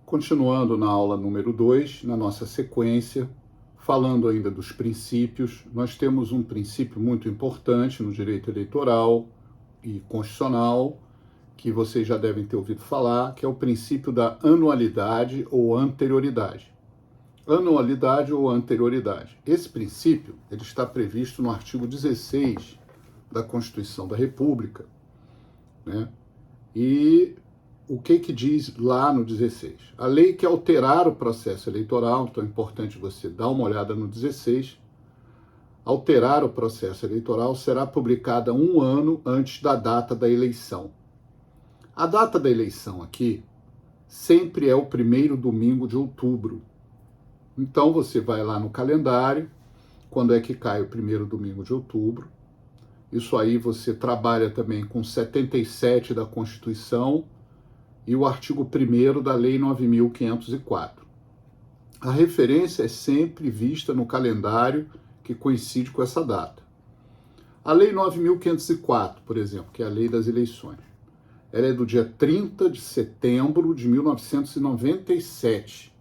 Continuando na aula número 2, na nossa sequência, falando ainda dos princípios, nós temos um princípio muito importante no direito eleitoral e constitucional, que vocês já devem ter ouvido falar, que é o princípio da anualidade ou anterioridade. Anualidade ou anterioridade. Esse princípio ele está previsto no artigo 16 da Constituição da República, né? E o que diz lá no 16? A lei que alterar o processo eleitoral, então é importante você dar uma olhada no 16, alterar o processo eleitoral será publicada 1 ano antes da data da eleição. A data da eleição aqui sempre é o primeiro domingo de outubro. Então você vai lá no calendário, quando é que cai o primeiro domingo de outubro. Isso aí você trabalha também com 77 da Constituição e o artigo 1º da Lei 9.504. A referência é sempre vista no calendário que coincide com essa data. A Lei 9.504, por exemplo, que é a Lei das Eleições, ela é do dia 30 de setembro de 1997.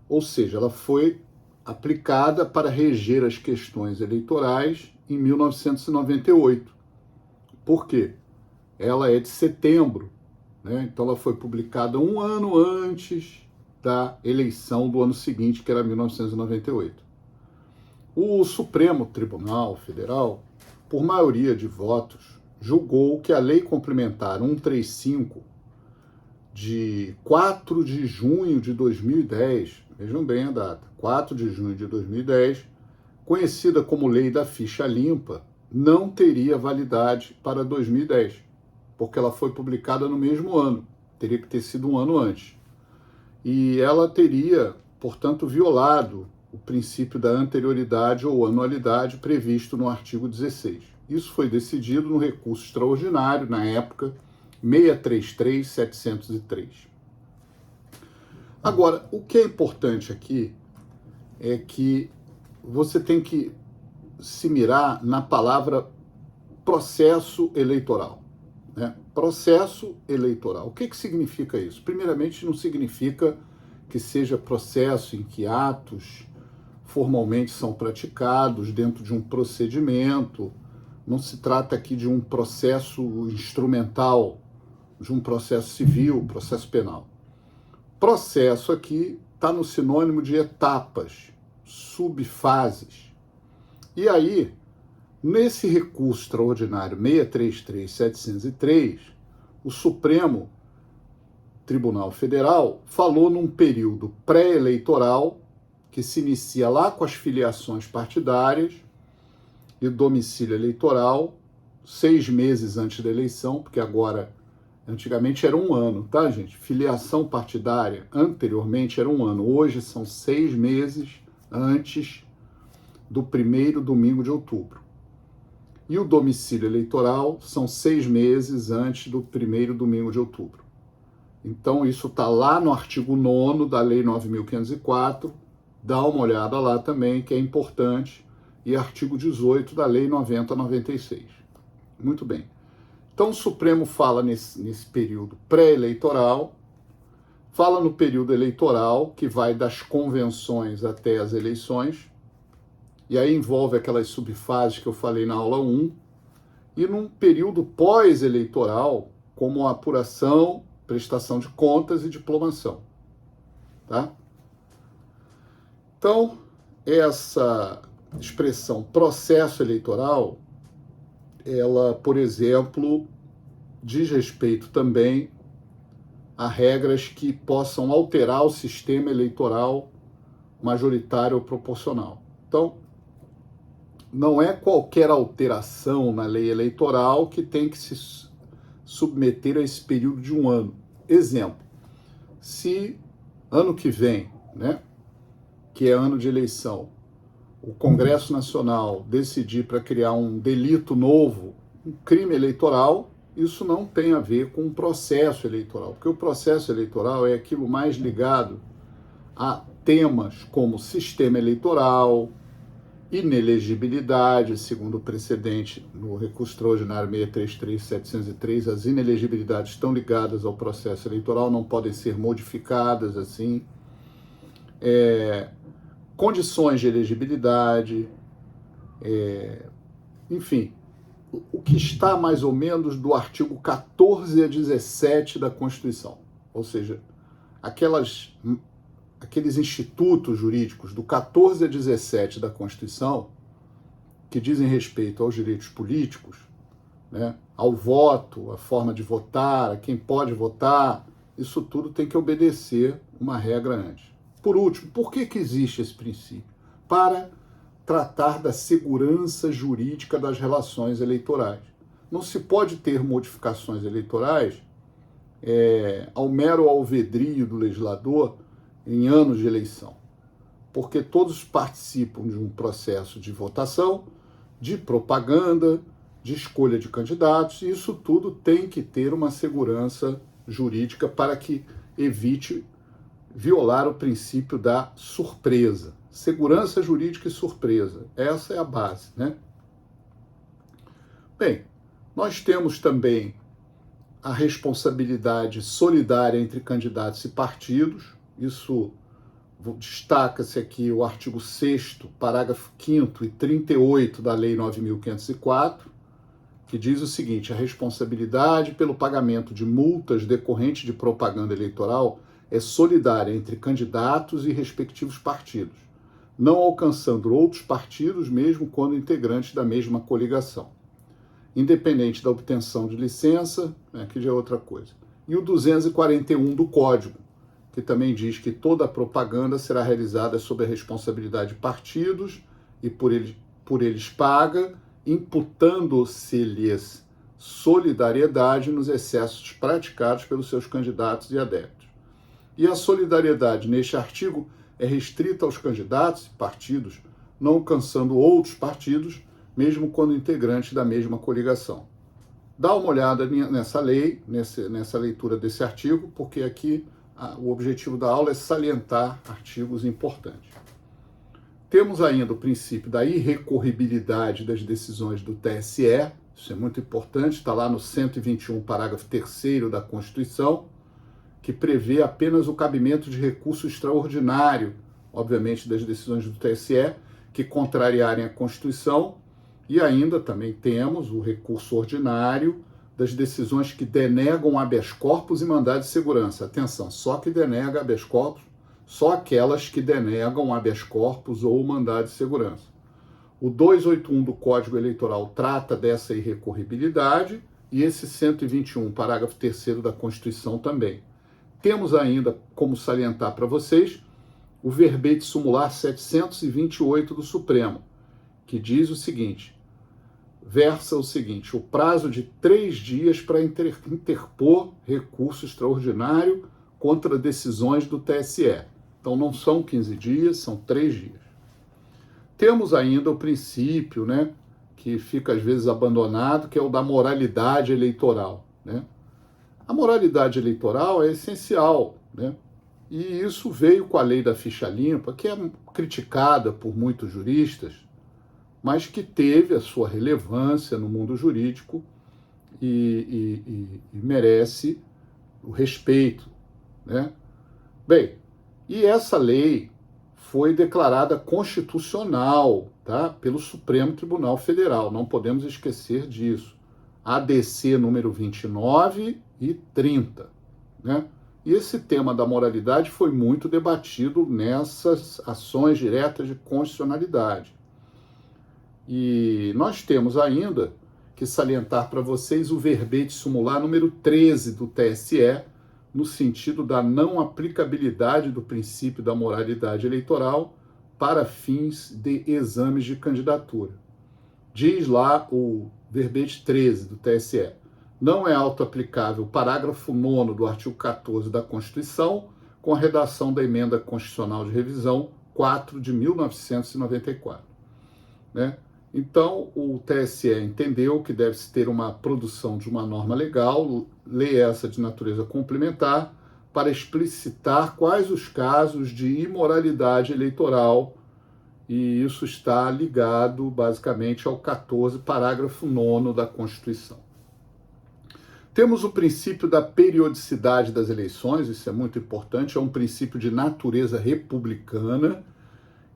Ou seja, ela foi aplicada para reger as questões eleitorais em 1998. Por quê? Ela é de setembro, né? Então ela foi publicada 1 ano antes da eleição do ano seguinte, que era 1998. O Supremo Tribunal Federal, por maioria de votos, julgou que a Lei Complementar 135, de 4 de junho de 2010, vejam bem a data, 4 de junho de 2010, conhecida como Lei da Ficha Limpa, não teria validade para 2010, porque ela foi publicada no mesmo ano, teria que ter sido 1 ano antes. E ela teria, portanto, violado o princípio da anterioridade ou anualidade previsto no artigo 16. Isso foi decidido no recurso extraordinário, na época, 633.703. Agora, o que é importante aqui é que você tem que se mirar na palavra processo eleitoral, né? Processo eleitoral. O que significa isso? Primeiramente, não significa que seja processo em que atos formalmente são praticados dentro de um procedimento. Não se trata aqui de um processo instrumental, de um processo civil, processo penal. Processo aqui está no sinônimo de etapas, subfases. E aí, nesse recurso extraordinário 633.703, o Supremo Tribunal Federal falou num período pré-eleitoral que se inicia lá com as filiações partidárias e domicílio eleitoral, 6 meses antes da eleição, porque agora, antigamente era 1 ano, tá, gente? Filiação partidária, anteriormente era 1 ano, hoje são 6 meses antes do primeiro domingo de outubro. E o domicílio eleitoral são 6 meses antes do primeiro domingo de outubro. Então, isso está lá no artigo 9º da Lei 9.504, dá uma olhada lá também, que é importante, e artigo 18 da Lei 90/96. Muito bem. Então, o Supremo fala nesse período pré-eleitoral, fala no período eleitoral, que vai das convenções até as eleições, e aí envolve aquelas subfases que eu falei na aula 1, e num período pós-eleitoral, como a apuração, prestação de contas e diplomação, tá? Então, essa expressão processo eleitoral, ela, por exemplo, diz respeito também a regras que possam alterar o sistema eleitoral majoritário ou proporcional. Então, não é qualquer alteração na lei eleitoral que tem que se submeter a esse período de 1 ano. Exemplo, se ano que vem, né, que é ano de eleição, o Congresso Nacional decidir para criar um delito novo, um crime eleitoral, isso não tem a ver com o processo eleitoral, porque o processo eleitoral é aquilo mais ligado a temas como sistema eleitoral, inelegibilidade, segundo o precedente no recurso extraordinário 633.703, as inelegibilidades estão ligadas ao processo eleitoral, não podem ser modificadas assim. Condições de elegibilidade, enfim, o que está mais ou menos do artigo 14 a 17 da Constituição, ou seja, aqueles institutos jurídicos do 14 a 17 da Constituição que dizem respeito aos direitos políticos, né, ao voto, à forma de votar, a quem pode votar, isso tudo tem que obedecer uma regra antes. Por último, por que existe esse princípio? Para tratar da segurança jurídica das relações eleitorais. Não se pode ter modificações eleitorais ao mero alvedrio do legislador em anos de eleição, porque todos participam de um processo de votação, de propaganda, de escolha de candidatos, e isso tudo tem que ter uma segurança jurídica para que evite violar o princípio da surpresa. Segurança jurídica e surpresa, essa é a base, né? Bem, nós temos também a responsabilidade solidária entre candidatos e partidos. Isso destaca-se aqui o artigo 6º, parágrafo 5º e 38 da Lei 9.504, que diz o seguinte: a responsabilidade pelo pagamento de multas decorrentes de propaganda eleitoral é solidária entre candidatos e respectivos partidos, não alcançando outros partidos, mesmo quando integrantes da mesma coligação, independente da obtenção de licença, aqui já é outra coisa. E o 241 do Código, que também diz que toda a propaganda será realizada sob a responsabilidade de partidos e por eles paga, imputando-se-lhes solidariedade nos excessos praticados pelos seus candidatos e adeptos. E a solidariedade neste artigo é restrita aos candidatos e partidos, não alcançando outros partidos, mesmo quando integrantes da mesma coligação. Dá uma olhada nessa lei, nessa leitura desse artigo, porque aqui o objetivo da aula é salientar artigos importantes. Temos ainda o princípio da irrecorribilidade das decisões do TSE, isso é muito importante, está lá no 121, parágrafo 3º da Constituição, que prevê apenas o cabimento de recurso extraordinário, obviamente, das decisões do TSE, que contrariarem a Constituição, e ainda também temos o recurso ordinário das decisões que denegam habeas corpus e mandado de segurança. Atenção, só que denega habeas corpus, só aquelas que denegam habeas corpus ou mandado de segurança. O 281 do Código Eleitoral trata dessa irrecorribilidade e esse 121, parágrafo 3º da Constituição também. Temos ainda como salientar para vocês o verbete sumular 728 do Supremo, que diz o seguinte, versa o seguinte: o prazo de 3 dias para interpor recurso extraordinário contra decisões do TSE. Então não são 15 dias, são 3 dias. Temos ainda o princípio, né, que fica às vezes abandonado, que é o da moralidade eleitoral, né? A moralidade eleitoral é essencial, né? E isso veio com a lei da ficha limpa, que é criticada por muitos juristas, mas que teve a sua relevância no mundo jurídico e merece o respeito, né? Bem, e essa lei foi declarada constitucional, tá, pelo Supremo Tribunal Federal, não podemos esquecer disso. ADC número 29 e 30, né? E esse tema da moralidade foi muito debatido nessas ações diretas de constitucionalidade. E nós temos ainda que salientar para vocês o verbete sumular número 13 do TSE, no sentido da não aplicabilidade do princípio da moralidade eleitoral para fins de exames de candidatura. Diz lá o verbete 13 do TSE: não é auto-aplicável o parágrafo 9º do artigo 14 da Constituição, com a redação da Emenda Constitucional de Revisão 4 de 1994. Né? Então, o TSE entendeu que deve-se ter uma produção de uma norma legal, lei essa de natureza complementar, para explicitar quais os casos de imoralidade eleitoral e isso está ligado basicamente ao 14, parágrafo 9º da Constituição. Temos o princípio da periodicidade das eleições, isso é muito importante, é um princípio de natureza republicana,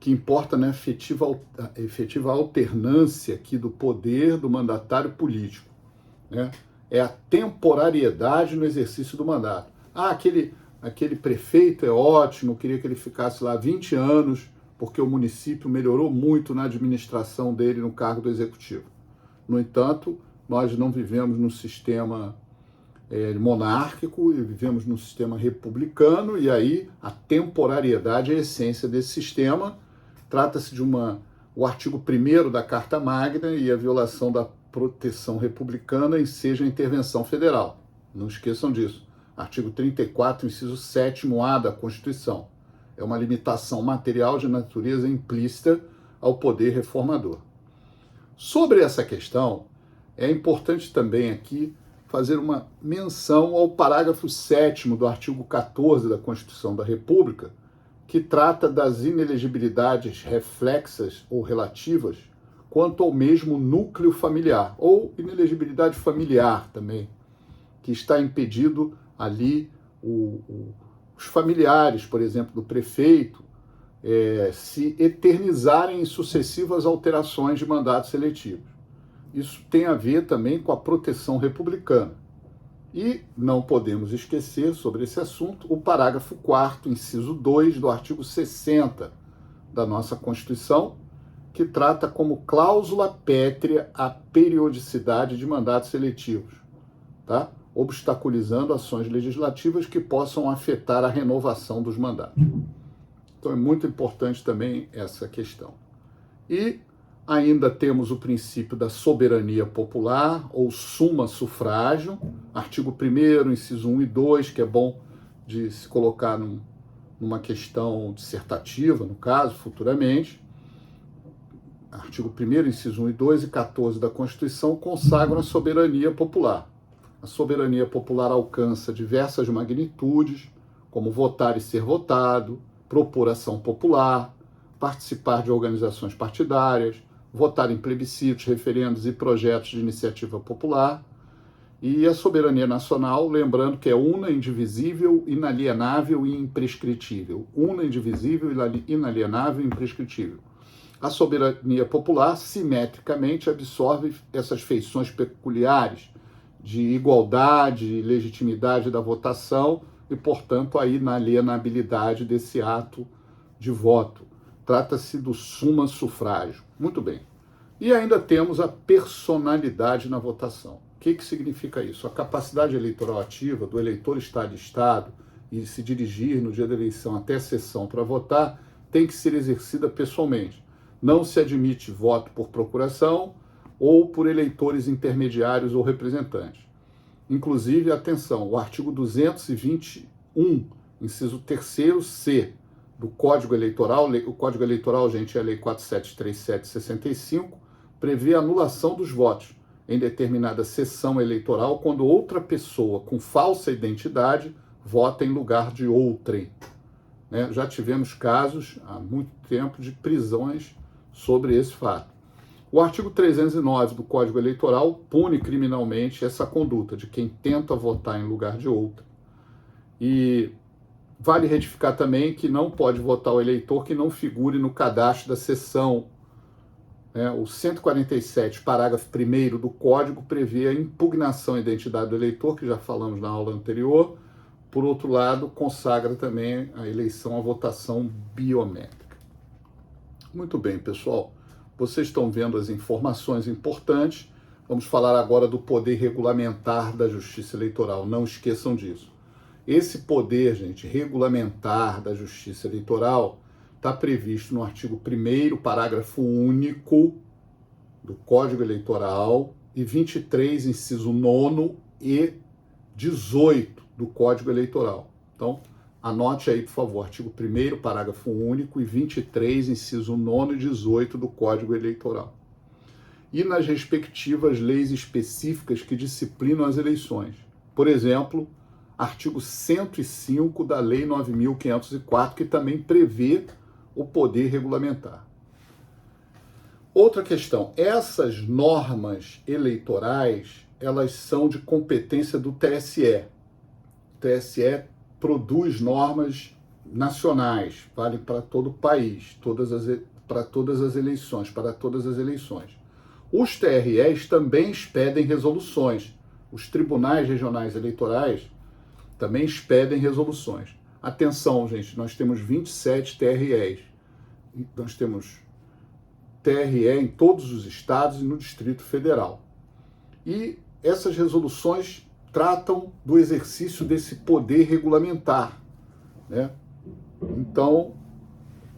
que importa na efetiva alternância aqui do poder do mandatário político, né? É a temporariedade no exercício do mandato. Aquele prefeito é ótimo, eu queria que ele ficasse lá 20 anos, porque o município melhorou muito na administração dele no cargo do executivo. No entanto, nós não vivemos num sistema monárquico, e vivemos num sistema republicano, e aí a temporariedade é a essência desse sistema. Trata-se de o artigo 1º da Carta Magna e a violação da proteção republicana enseja a intervenção federal. Não esqueçam disso. Artigo 34, inciso 7º-A da Constituição. É uma limitação material de natureza implícita ao poder reformador. Sobre essa questão, é importante também aqui fazer uma menção ao parágrafo 7º do artigo 14 da Constituição da República, que trata das inelegibilidades reflexas ou relativas quanto ao mesmo núcleo familiar, ou inelegibilidade familiar também, que está impedido ali os familiares, por exemplo, do prefeito, se eternizarem em sucessivas alterações de mandatos eletivos. Isso tem a ver também com a proteção republicana. E não podemos esquecer, sobre esse assunto, o parágrafo 4º, inciso 2 do artigo 60 da nossa Constituição, que trata como cláusula pétrea a periodicidade de mandatos eletivos, tá? Obstaculizando ações legislativas que possam afetar a renovação dos mandatos. Então é muito importante também essa questão. E ainda temos o princípio da soberania popular, ou summa sufrágio, artigo 1º, inciso 1 e 2, que é bom de se colocar numa questão dissertativa, no caso, futuramente. Artigo 1º, inciso 1 e 2 e 14 da Constituição consagram a soberania popular. A soberania popular alcança diversas magnitudes, como votar e ser votado, propor ação popular, participar de organizações partidárias, votar em plebiscitos, referendos e projetos de iniciativa popular. E a soberania nacional, lembrando que é una, indivisível, inalienável e imprescritível. Una, indivisível, inalienável e imprescritível. A soberania popular, simetricamente, absorve essas feições peculiares de igualdade e legitimidade da votação e, portanto, a inalienabilidade desse ato de voto. Trata-se do summa sufrágio. Muito bem. E ainda temos a personalidade na votação. O que significa isso? A capacidade eleitoral ativa do eleitor estar listado e se dirigir no dia da eleição até a sessão para votar tem que ser exercida pessoalmente. Não se admite voto por procuração ou por eleitores intermediários ou representantes. Inclusive, atenção, o artigo 221, inciso 3º-C do Código Eleitoral, o Código Eleitoral, gente, é a Lei 4737/65, prevê a anulação dos votos em determinada sessão eleitoral quando outra pessoa com falsa identidade vota em lugar de outrem. Né? Já tivemos casos há muito tempo de prisões sobre esse fato. O artigo 309 do Código Eleitoral pune criminalmente essa conduta de quem tenta votar em lugar de outro. E vale retificar também que não pode votar o eleitor que não figure no cadastro da sessão. O 147, parágrafo 1º do Código, prevê a impugnação à identidade do eleitor, que já falamos na aula anterior. Por outro lado, consagra também a eleição à votação biométrica. Muito bem, pessoal. Vocês estão vendo as informações importantes. Vamos falar agora do poder regulamentar da Justiça Eleitoral. Não esqueçam disso. Esse poder, gente, regulamentar da Justiça Eleitoral está previsto no artigo 1º, parágrafo único do Código Eleitoral e 23, inciso 9º e 18 do Código Eleitoral. Então, anote aí, por favor, artigo 1º, parágrafo único e 23, inciso 9º e 18 do Código Eleitoral. E nas respectivas leis específicas que disciplinam as eleições. Por exemplo, artigo 105 da Lei 9.504, que também prevê o poder regulamentar. Outra questão, essas normas eleitorais, elas são de competência do TSE. O TSE produz normas nacionais, vale para todo o país, para todas as eleições, para todas as eleições. Os TREs também expedem resoluções. Os tribunais regionais eleitorais também expedem resoluções. Atenção, gente, nós temos 27 TREs. Nós temos TRE em todos os estados e no Distrito Federal. E essas resoluções tratam do exercício desse poder regulamentar, né? Então,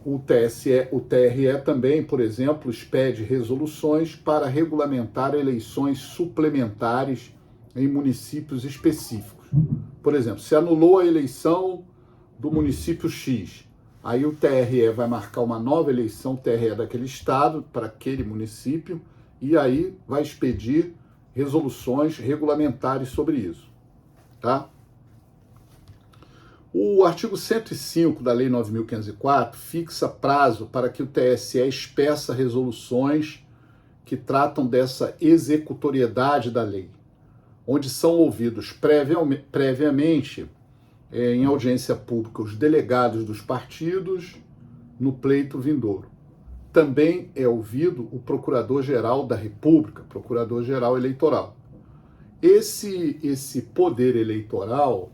o TRE também, por exemplo, expede resoluções para regulamentar eleições suplementares em municípios específicos. Por exemplo, se anulou a eleição do município X, aí o TRE vai marcar uma nova eleição, TRE daquele estado, para aquele município, e aí vai expedir resoluções regulamentares sobre isso, tá? O artigo 105 da Lei 9.504 fixa prazo para que o TSE expeça resoluções que tratam dessa executoriedade da lei, onde são ouvidos previamente, em audiência pública, os delegados dos partidos no pleito vindouro. Também é ouvido o Procurador-Geral da República, Procurador-Geral Eleitoral. Esse poder eleitoral,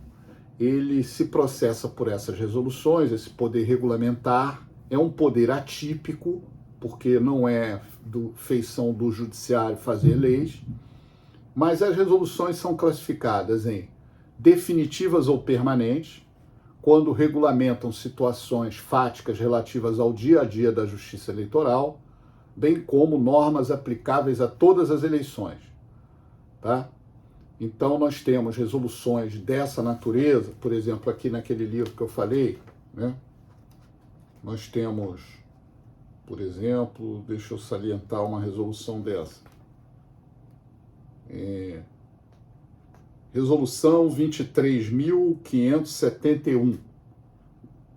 ele se processa por essas resoluções, esse poder regulamentar é um poder atípico, porque não é feição do judiciário fazer leis, mas as resoluções são classificadas em definitivas ou permanentes, quando regulamentam situações fáticas relativas ao dia a dia da Justiça Eleitoral, bem como normas aplicáveis a todas as eleições, tá? Então, nós temos resoluções dessa natureza, por exemplo, aqui naquele livro que eu falei, né? Nós temos, por exemplo, deixa eu salientar uma resolução dessa. Resolução 23.571,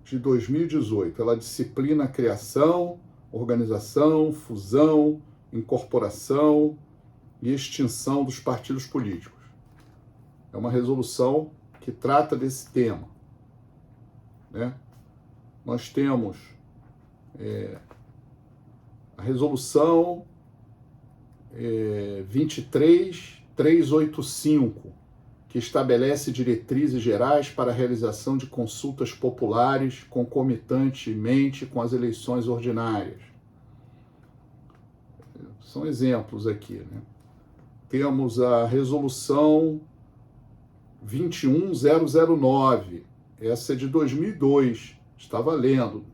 de 2018. Ela disciplina a criação, organização, fusão, incorporação e extinção dos partidos políticos. É uma resolução que trata desse tema, né? Nós temos a resolução 23.385, que estabelece diretrizes gerais para a realização de consultas populares concomitantemente com as eleições ordinárias. São exemplos aqui, né? Temos a resolução 21.009, essa é de 2002, está valendo.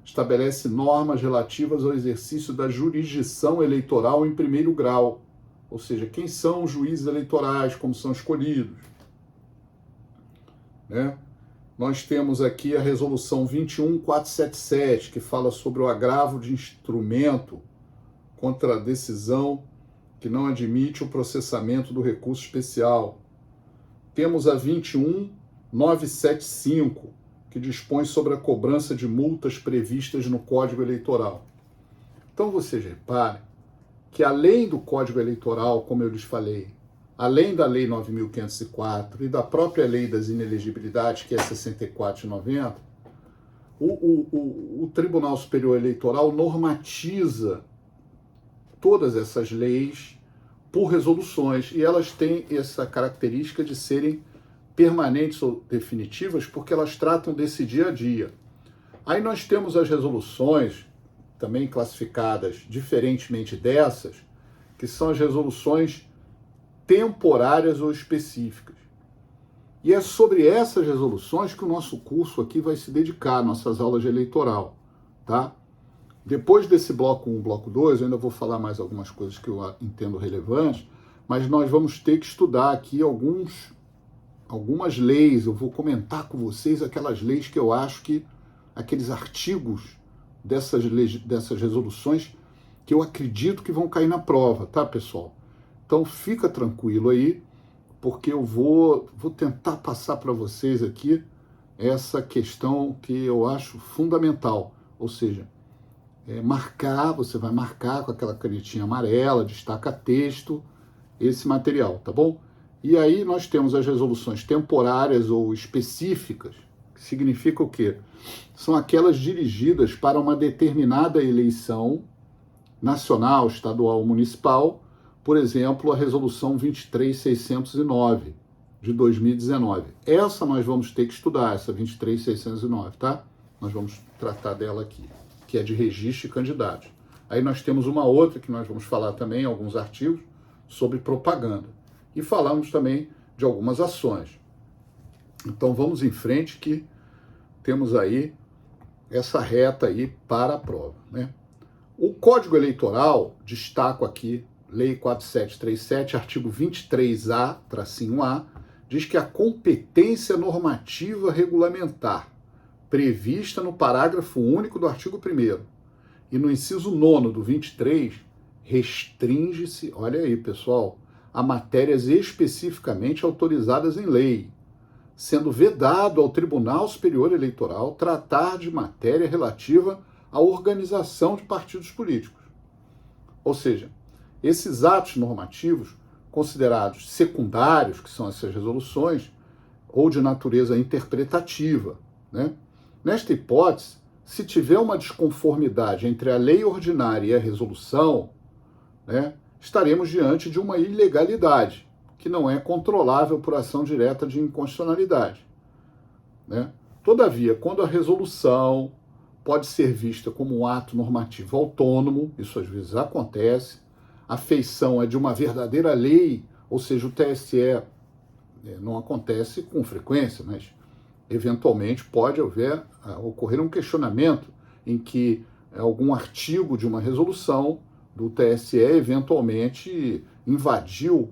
Estabelece normas relativas ao exercício da jurisdição eleitoral em primeiro grau, ou seja, quem são os juízes eleitorais, como são escolhidos, né? Nós temos aqui a resolução 21.477, que fala sobre o agravo de instrumento contra a decisão que não admite o processamento do recurso especial. Temos a 21.975, que dispõe sobre a cobrança de multas previstas no Código Eleitoral. Então, vocês reparem que, além do Código Eleitoral, como eu lhes falei, além da Lei 9.504 e da própria Lei das Inelegibilidades, que é 64/90, o Tribunal Superior Eleitoral normatiza todas essas leis por resoluções, e elas têm essa característica de serem permanentes ou definitivas, porque elas tratam desse dia a dia. Aí nós temos as resoluções, também classificadas diferentemente dessas, que são as resoluções temporárias ou específicas. E é sobre essas resoluções que o nosso curso aqui vai se dedicar, nossas aulas de eleitoral, tá? Depois desse bloco 1, bloco 2, eu ainda vou falar mais algumas coisas que eu entendo relevantes, mas nós vamos ter que estudar aqui algumas leis. Eu vou comentar com vocês aquelas leis que eu acho que, aqueles artigos dessas resoluções que eu acredito que vão cair na prova, tá, pessoal? Então fica tranquilo aí, porque eu vou tentar passar para vocês aqui essa questão que eu acho fundamental, ou seja, marcar, você vai marcar com aquela canetinha amarela, destaca texto, esse material, tá bom? E aí nós temos as resoluções temporárias ou específicas, que significa o quê? São aquelas dirigidas para uma determinada eleição nacional, estadual ou municipal, por exemplo, a resolução 23609 de 2019. Essa nós vamos ter que estudar, essa 23609, tá? Nós vamos tratar dela aqui, que é de registro de candidatos. Aí nós temos uma outra que nós vamos falar também, alguns artigos, sobre propaganda. E falamos também de algumas ações. Então vamos em frente que temos aí essa reta aí para a prova, né? O Código Eleitoral, destaco aqui, Lei 4737, artigo 23A, tracinho A, diz que a competência normativa regulamentar prevista no parágrafo único do artigo 1º e no inciso 9º do 23 restringe-se, olha aí, pessoal, a matérias especificamente autorizadas em lei, sendo vedado ao Tribunal Superior Eleitoral tratar de matéria relativa à organização de partidos políticos. Ou seja, esses atos normativos considerados secundários, que são essas resoluções, ou de natureza interpretativa, né? Nesta hipótese, se tiver uma desconformidade entre a lei ordinária e a resolução, né, estaremos diante de uma ilegalidade, que não é controlável por ação direta de inconstitucionalidade, né? Todavia, quando a resolução pode ser vista como um ato normativo autônomo, isso às vezes acontece, a feição é de uma verdadeira lei, ou seja, o TSE não acontece com frequência, mas eventualmente pode ocorrer um questionamento em que algum artigo de uma resolução do TSE eventualmente invadiu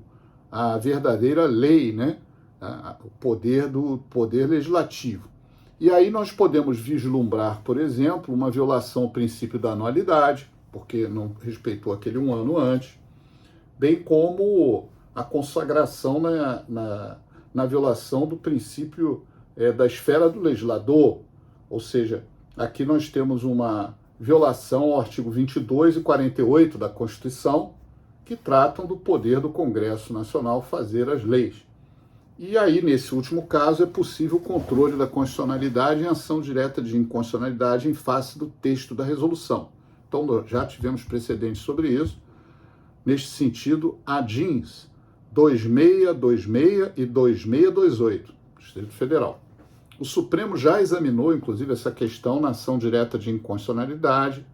a verdadeira lei, né? O poder do poder legislativo. E aí nós podemos vislumbrar, por exemplo, uma violação ao princípio da anualidade, porque não respeitou aquele um ano antes, bem como a consagração na violação do princípio da esfera do legislador, ou seja, aqui nós temos uma violação ao artigo 22 e 48 da Constituição, que tratam do poder do Congresso Nacional fazer as leis. E aí, nesse último caso, é possível o controle da constitucionalidade em ação direta de inconstitucionalidade em face do texto da resolução. Então, já tivemos precedentes sobre isso. Neste sentido, ADINS 2626 e 2628, Distrito Federal. O Supremo já examinou, inclusive, essa questão na ação direta de inconstitucionalidade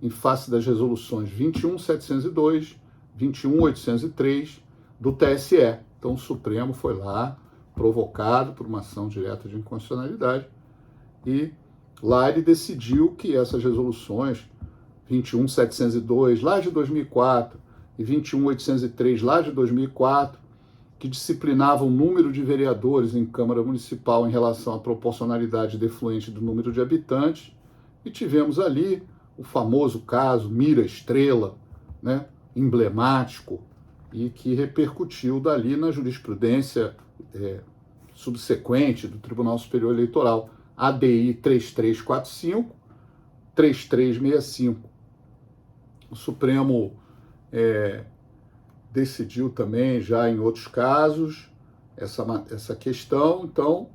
em face das resoluções 21702, 21803 do TSE. Então, o Supremo foi lá, provocado por uma ação direta de inconstitucionalidade, e lá ele decidiu que essas resoluções 21702, lá de 2004, e 21803, lá de 2004, que disciplinavam o número de vereadores em Câmara Municipal em relação à proporcionalidade defluente do número de habitantes, e tivemos ali o famoso caso Mira Estrela, né, emblemático, e que repercutiu dali na jurisprudência subsequente do Tribunal Superior Eleitoral, ADI 3345, 3365. O Supremo decidiu também, já em outros casos, essa questão. Então,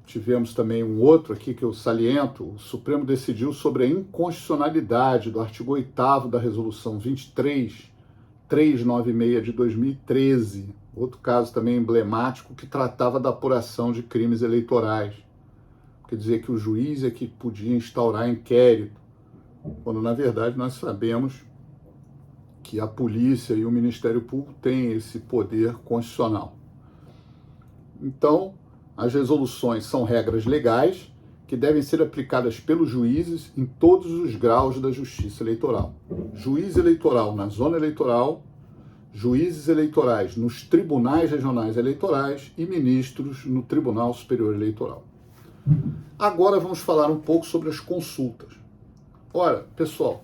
tivemos também um outro aqui que eu saliento. O Supremo decidiu sobre a inconstitucionalidade do artigo 8º da Resolução 23396 de 2013. Outro caso também emblemático que tratava da apuração de crimes eleitorais. Quer dizer que o juiz é que podia instaurar inquérito, quando, na verdade, nós sabemos que a polícia e o Ministério Público têm esse poder constitucional. Então, as resoluções são regras legais que devem ser aplicadas pelos juízes em todos os graus da justiça eleitoral. Juiz eleitoral na zona eleitoral, juízes eleitorais nos tribunais regionais eleitorais e ministros no Tribunal Superior Eleitoral. Agora vamos falar um pouco sobre as consultas. Ora, pessoal,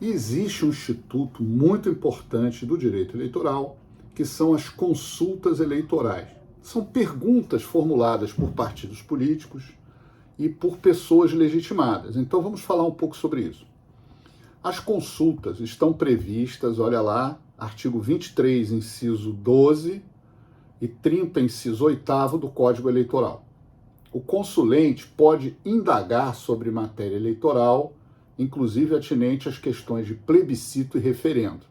existe um instituto muito importante do direito eleitoral, que são as consultas eleitorais. São perguntas formuladas por partidos políticos e por pessoas legitimadas. Então vamos falar um pouco sobre isso. As consultas estão previstas, olha lá, artigo 23, inciso 12 e 30, inciso 8º do Código Eleitoral. O consulente pode indagar sobre matéria eleitoral, inclusive atinente às questões de plebiscito e referendo.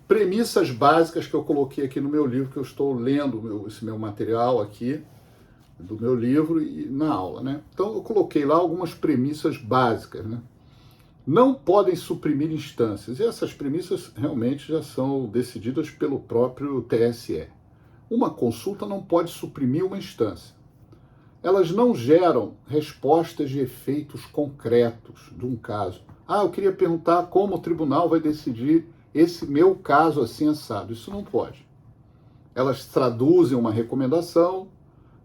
Premissas básicas que eu coloquei aqui no meu livro, que eu estou lendo esse meu material aqui, do meu livro e na aula, né? Então eu coloquei lá algumas premissas básicas, né? Não podem suprimir instâncias, e essas premissas realmente já são decididas pelo próprio TSE. Uma consulta não pode suprimir uma instância. Elas não geram respostas de efeitos concretos de um caso. Eu queria perguntar como o tribunal vai decidir esse meu caso assim assado. Isso não pode. Elas traduzem uma recomendação,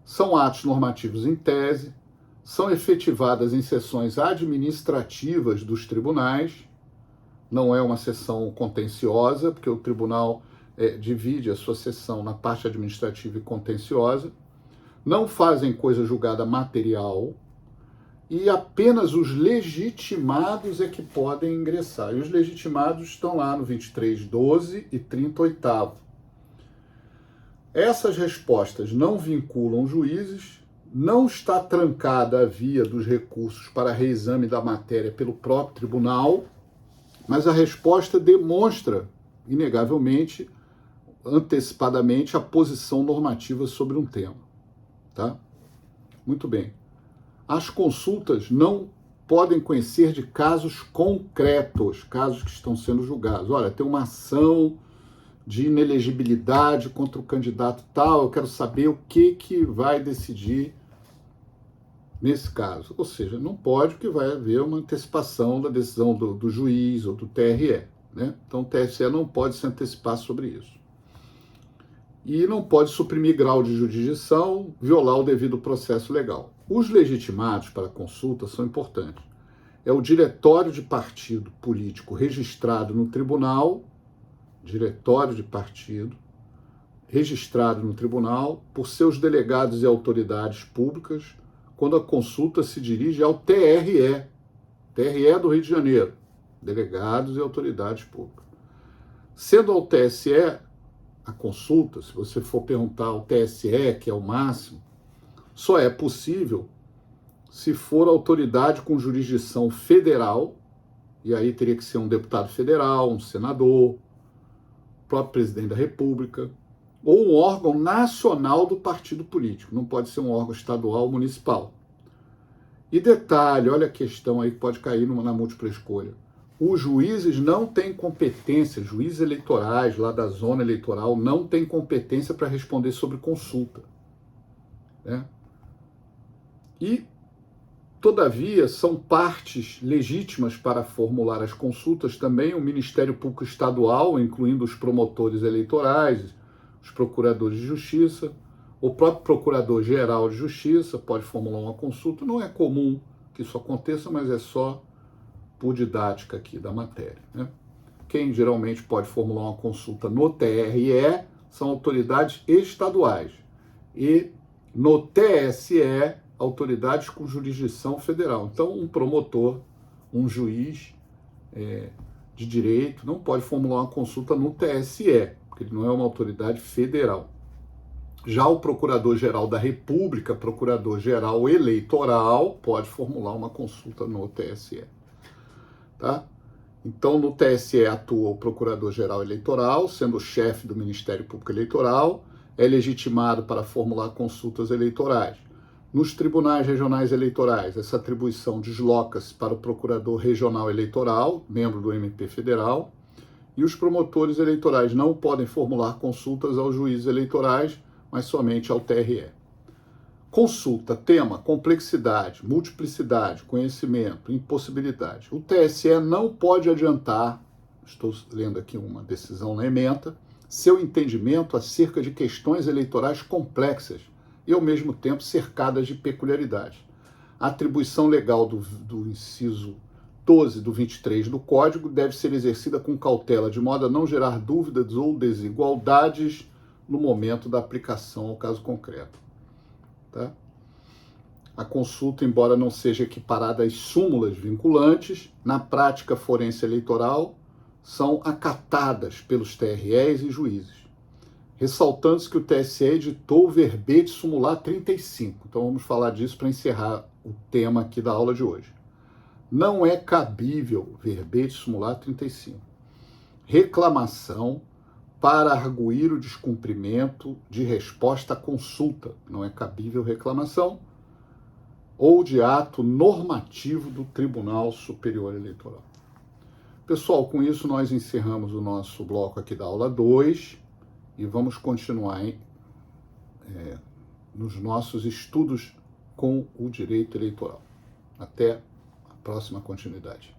são atos normativos em tese, são efetivadas em sessões administrativas dos tribunais, não é uma sessão contenciosa, porque o tribunal divide a sua sessão na parte administrativa e contenciosa, não fazem coisa julgada material, e apenas os legitimados é que podem ingressar. E os legitimados estão lá no 23.12 e 30.8º. Essas respostas não vinculam juízes, não está trancada a via dos recursos para reexame da matéria pelo próprio tribunal, mas a resposta demonstra, inegavelmente, antecipadamente, a posição normativa sobre um tema. Tá? Muito bem. As consultas não podem conhecer de casos concretos, casos que estão sendo julgados. Olha, tem uma ação de inelegibilidade contra o candidato tal, eu quero saber o que vai decidir nesse caso. Ou seja, não pode, porque vai haver uma antecipação da decisão do juiz ou do TRE. Né? Então o TSE não pode se antecipar sobre isso. E não pode suprimir grau de jurisdição, violar o devido processo legal. Os legitimados para consulta são importantes. É o diretório de partido político registrado no tribunal, por seus delegados e autoridades públicas, quando a consulta se dirige ao TRE do Rio de Janeiro, delegados e autoridades públicas. Sendo ao TSE, a consulta, se você for perguntar ao TSE, que é o máximo, só é possível se for autoridade com jurisdição federal, e aí teria que ser um deputado federal, um senador, o próprio presidente da República, ou um órgão nacional do partido político, não pode ser um órgão estadual ou municipal. E detalhe, olha a questão aí que pode cair na múltipla escolha. Os juízes não têm competência, juízes eleitorais lá da zona eleitoral não têm competência para responder sobre consulta. Né? E, todavia, são partes legítimas para formular as consultas também o Ministério Público Estadual, incluindo os promotores eleitorais, os procuradores de justiça, o próprio Procurador-Geral de Justiça pode formular uma consulta. Não é comum que isso aconteça, mas é só por didática aqui da matéria. Né? Quem geralmente pode formular uma consulta no TRE são autoridades estaduais e no TSE, autoridades com jurisdição federal. Então, um promotor, um juiz de direito não pode formular uma consulta no TSE, porque ele não é uma autoridade federal. Já o Procurador-Geral da República, Procurador-Geral Eleitoral, pode formular uma consulta no TSE. Tá? Então, no TSE atua o Procurador-Geral Eleitoral, sendo o chefe do Ministério Público Eleitoral, é legitimado para formular consultas eleitorais. Nos tribunais regionais eleitorais, essa atribuição desloca-se para o Procurador Regional Eleitoral, membro do MP Federal, e os promotores eleitorais não podem formular consultas aos juízes eleitorais, mas somente ao TRE. Consulta, tema, complexidade, multiplicidade, conhecimento, impossibilidade. O TSE não pode adiantar, estou lendo aqui uma decisão na ementa, seu entendimento acerca de questões eleitorais complexas e, ao mesmo tempo, cercadas de peculiaridades. A atribuição legal do inciso 12 do 23 do Código deve ser exercida com cautela, de modo a não gerar dúvidas ou desigualdades no momento da aplicação ao caso concreto. Tá? A consulta, embora não seja equiparada às súmulas vinculantes, na prática forense eleitoral, são acatadas pelos TREs e juízes. Ressaltando-se que o TSE editou o verbete sumular 35. Então vamos falar disso para encerrar o tema aqui da aula de hoje. Não é cabível verbete sumular 35. Reclamação para arguir o descumprimento de resposta à consulta. Não é cabível reclamação ou de ato normativo do Tribunal Superior Eleitoral. Pessoal, com isso nós encerramos o nosso bloco aqui da aula 2 e vamos continuar nos nossos estudos com o direito eleitoral. Até a próxima continuidade.